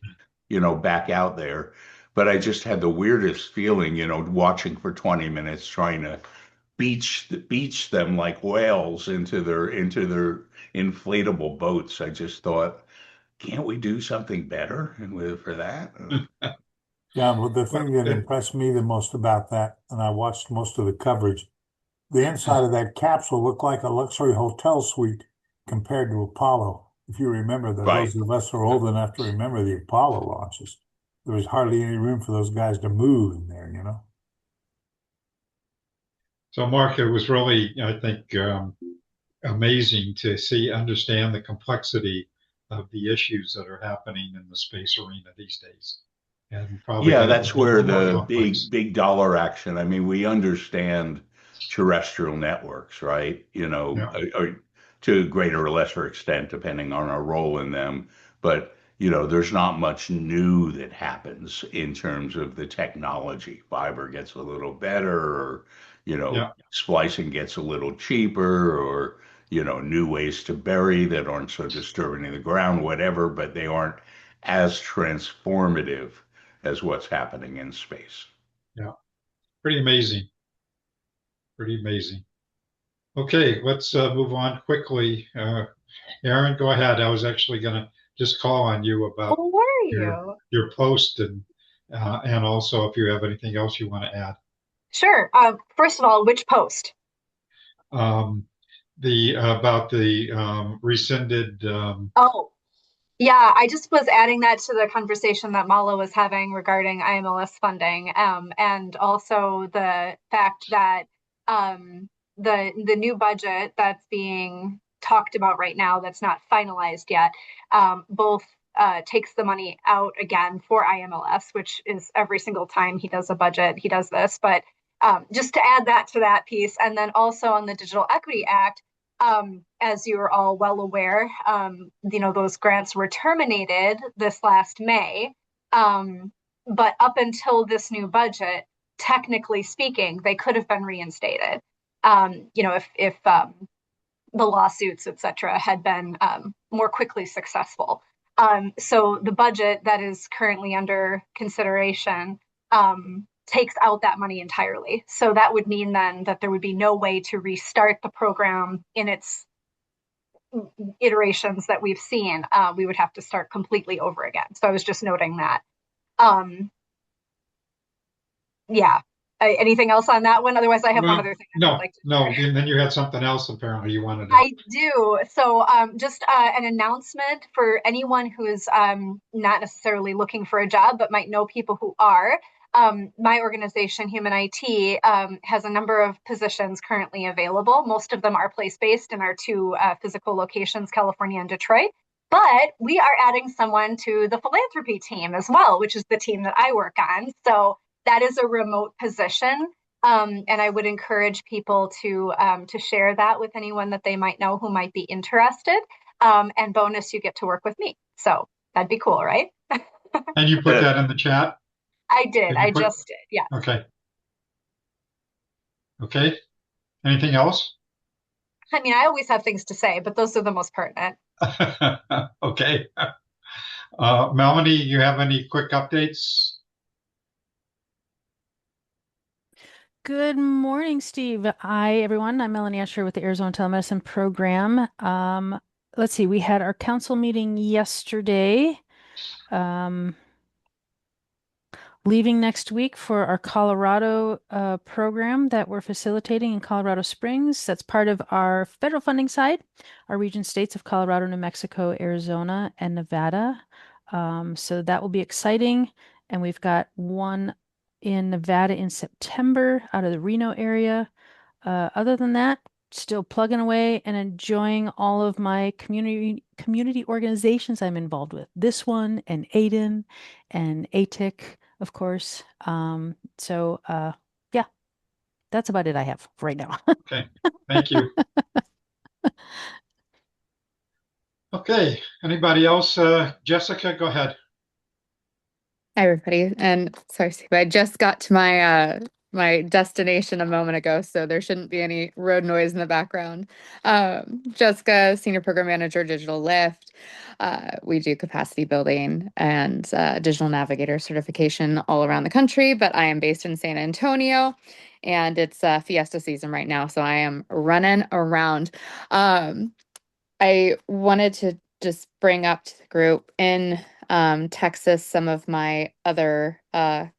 S11: back out there. But I just had the weirdest feeling, watching for 20 minutes trying to beach them like whales into their inflatable boats. I just thought, can't we do something better for that?
S8: Yeah, but the thing that impressed me the most about that, and I watched most of the coverage, the inside of that capsule looked like a luxury hotel suite compared to Apollo. If you remember,
S11: Right.
S8: those of us who are old enough to remember the Apollo launches, there was hardly any room for those guys to move in there.
S1: So, Mark, it was really, I think, amazing to understand the complexity of the issues that are happening in the space arena these days, and probably
S11: Yeah,
S1: going to
S11: that's
S1: get
S11: where
S1: even more
S11: the
S1: complex.
S11: big dollar action. I mean, we understand terrestrial networks, right?
S1: Yeah,
S11: Or to a greater or lesser extent, depending on our role in them. But, there's not much new that happens in terms of the technology. Fiber gets a little better, or,
S1: yeah,
S11: splicing gets a little cheaper, or, new ways to bury that aren't so disturbing to the ground, whatever, but they aren't as transformative as what's happening in space.
S1: yeah. Pretty amazing. Pretty amazing. Okay, let's move on quickly. Aaron, go ahead. I was actually going to just call on you about
S6: Oh, were
S1: your
S6: you?
S1: your post and also if you have anything else you want to add.
S6: Sure. First of all, which post?
S1: Um, the about the rescinded.
S6: Oh, yeah, I just was adding that to the conversation that Mala was having regarding IMLS funding, and also the fact that the new budget that's being talked about right now, that's not finalized yet, both takes the money out again for IMLS, which is every single time he does a budget, he does this. But just to add that to that piece, and then also on the Digital Equity Act, as you're all well aware, those grants were terminated this last May. But up until this new budget, technically speaking, they could have been reinstated. If the lawsuits, et cetera, had been more quickly successful. So the budget that is currently under consideration takes out that money entirely. So that would mean then that there would be no way to restart the program in its iterations that we've seen. We would have to start completely over again. So I was just noting that. Um, yeah. Anything else on that one? Otherwise, I have one
S1: Well,
S6: other thing that I'd
S1: no,
S6: like to
S1: no.
S6: share.
S1: And then you had something else apparently you wanted to.
S6: I do. So, just an announcement for anyone who is not necessarily looking for a job, but might know people who are. My organization, Human IT, has a number of positions currently available. Most of them are place based in our two physical locations, California and Detroit. But we are adding someone to the philanthropy team as well, which is the team that I work on. So, that is a remote position. And I would encourage people to share that with anyone that they might know who might be interested. And bonus, you get to work with me. So that'd be cool, right?
S1: And you put that in the chat?
S6: I did.
S1: Did you
S6: I
S1: put?
S6: just did. Yeah.
S1: Okay. Okay. Anything else?
S6: I mean, I always have things to say, but those are the most pertinent.
S1: Okay. Melanie, you have any quick updates?
S13: Good morning, Steve. Hi, everyone. I'm Melanie Escher with the Arizona Telemedicine Program. Let's see, we had our council meeting yesterday. leaving next week for our Colorado program that we're facilitating in Colorado Springs. That's part of our federal funding side, our region states of Colorado, New Mexico, Arizona, and Nevada. So that will be exciting. And we've got one in Nevada in September out of the Reno area. Other than that, still plugging away and enjoying all of my community organizations I'm involved with. This one and Aiden and ATIC, of course. Yeah, that's about it I have for right now.
S1: Okay, thank you. Okay, anybody else? Jessica, go ahead.
S7: Hi, everybody. And sorry, Steve, I just got to my destination a moment ago, so there shouldn't be any road noise in the background. Jessica, Senior Program Manager, Digital Lift. We do capacity building and digital navigator certification all around the country, but I am based in San Antonio, and it's Fiesta season right now, so I am running around. I wanted to just bring up to the group in Texas, some of my other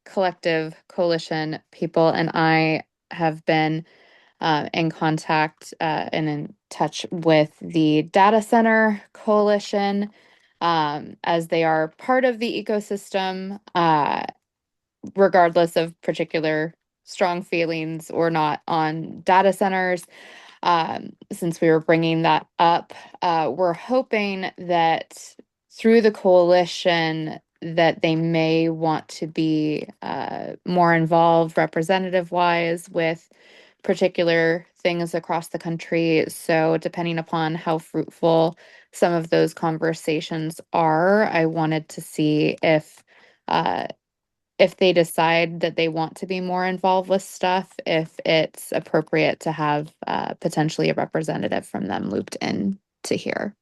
S7: collective coalition people, and I have been in contact and in touch with the Data Center Coalition, as they are part of the ecosystem, regardless of particular strong feelings or not on data centers. Since we were bringing that up, we're hoping that through the coalition that they may want to be more involved representative wise with particular things across the country. So depending upon how fruitful some of those conversations are, I wanted to see if they decide that they want to be more involved with stuff, if it's appropriate to have potentially a representative from them looped in to here.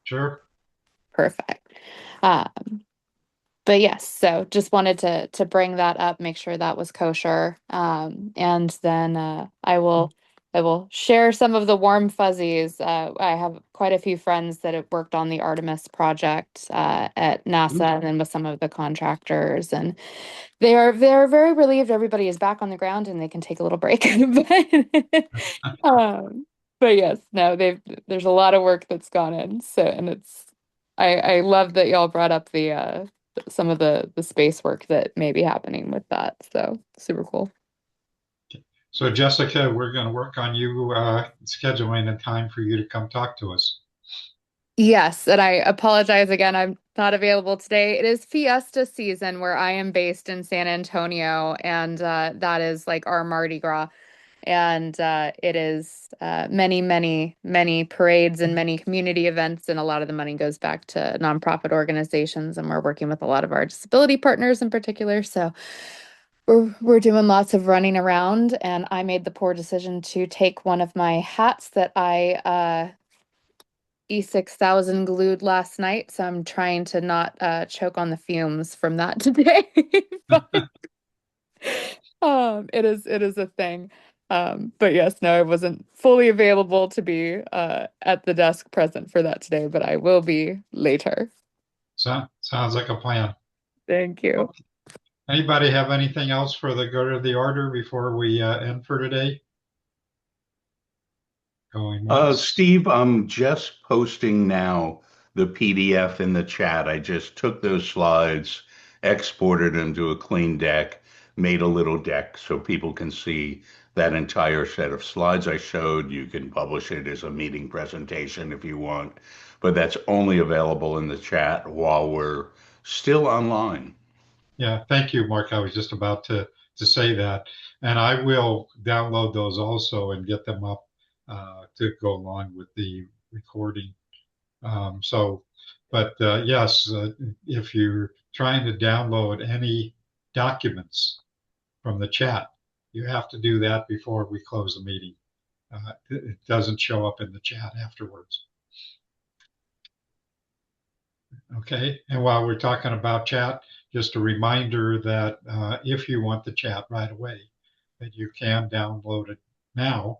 S1: Sure.
S7: Perfect. But yes, so just wanted to bring that up, make sure that was kosher. And then I will share some of the warm fuzzies. I have quite a few friends that have worked on the Artemis project at NASA and then with some of the contractors, and they're very relieved everybody is back on the ground and they can take a little break. But yes, no, there's a lot of work that's gone in. So, and I love that y'all brought up the some of the space work that may be happening with that. So super cool.
S1: So Jessica, we're going to work on you scheduling a time for you to come talk to us.
S7: Yes, and I apologize again. I'm not available today. It is Fiesta season where I am based in San Antonio, and that is like our Mardi Gras. And it is many parades and many community events, and a lot of the money goes back to nonprofit organizations, and we're working with a lot of our disability partners in particular. So we're doing lots of running around, and I made the poor decision to take one of my hats that I E6000 glued last night, so I'm trying to not choke on the fumes from that today. But it is a thing. But yes, no, I wasn't fully available to be at the desk present for that today, but I will be later.
S1: Sounds like a plan.
S7: Thank you.
S1: Anybody have anything else for the good of the order before we end for today? Going once.
S11: Steve, I'm just posting now the PDF in the chat. I just took those slides, exported them to a clean deck, made a little deck so people can see that entire set of slides I showed. You can publish it as a meeting presentation if you want, but that's only available in the chat while we're still online.
S1: Yeah, thank you, Mark. I was just about to say that. And I will download those also and get them up to go along with the recording. Yes, if you're trying to download any documents from the chat, you have to do that before we close the meeting. It doesn't show up in the chat afterwards. Okay, and while we're talking about chat, just a reminder that if you want the chat right away, that you can download it now.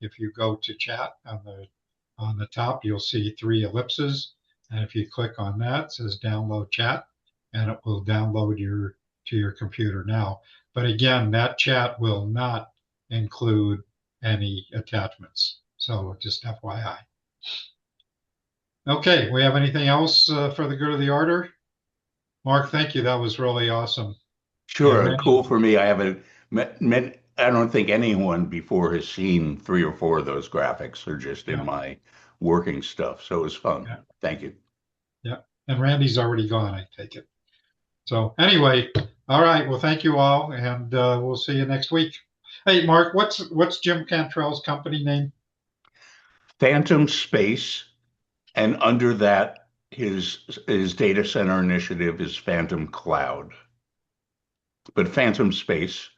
S1: If you go to chat on the top, you'll see 3 ellipses, and if you click on that, it says download chat, and it will download your to your computer now. But again, that chat will not include any attachments. So just FYI. Okay, we have anything else for the good of the order? Mark, thank you. That was really awesome.
S11: Sure, cool for me. I haven't met, I don't think anyone before has seen 3 or 4 of those graphics. They're just in my working stuff. So it was fun.
S1: Yeah.
S11: Thank you.
S1: Yeah. And Randy's already gone, I take it. So anyway, all right. Well, thank you all, and we'll see you next week. Hey, Mark, what's Jim Cantrell's company name?
S11: Phantom Space, and under that, his data center initiative is Phantom Cloud. But Phantom Space.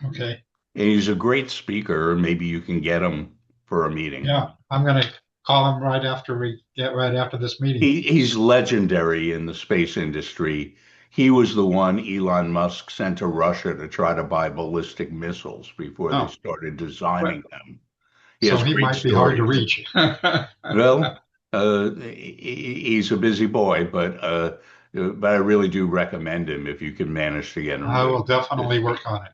S1: Okay.
S11: And he's a great speaker. Maybe you can get him for a meeting.
S1: Yeah, I'm going to call him right after this meeting.
S11: He's legendary in the space industry. He was the one Elon Musk sent to Russia to try to buy ballistic missiles before they started designing them. He
S1: so he might be hard to reach.
S11: Well, he's a busy boy, but I really do recommend him if you can manage to get him.
S1: I will definitely work on it.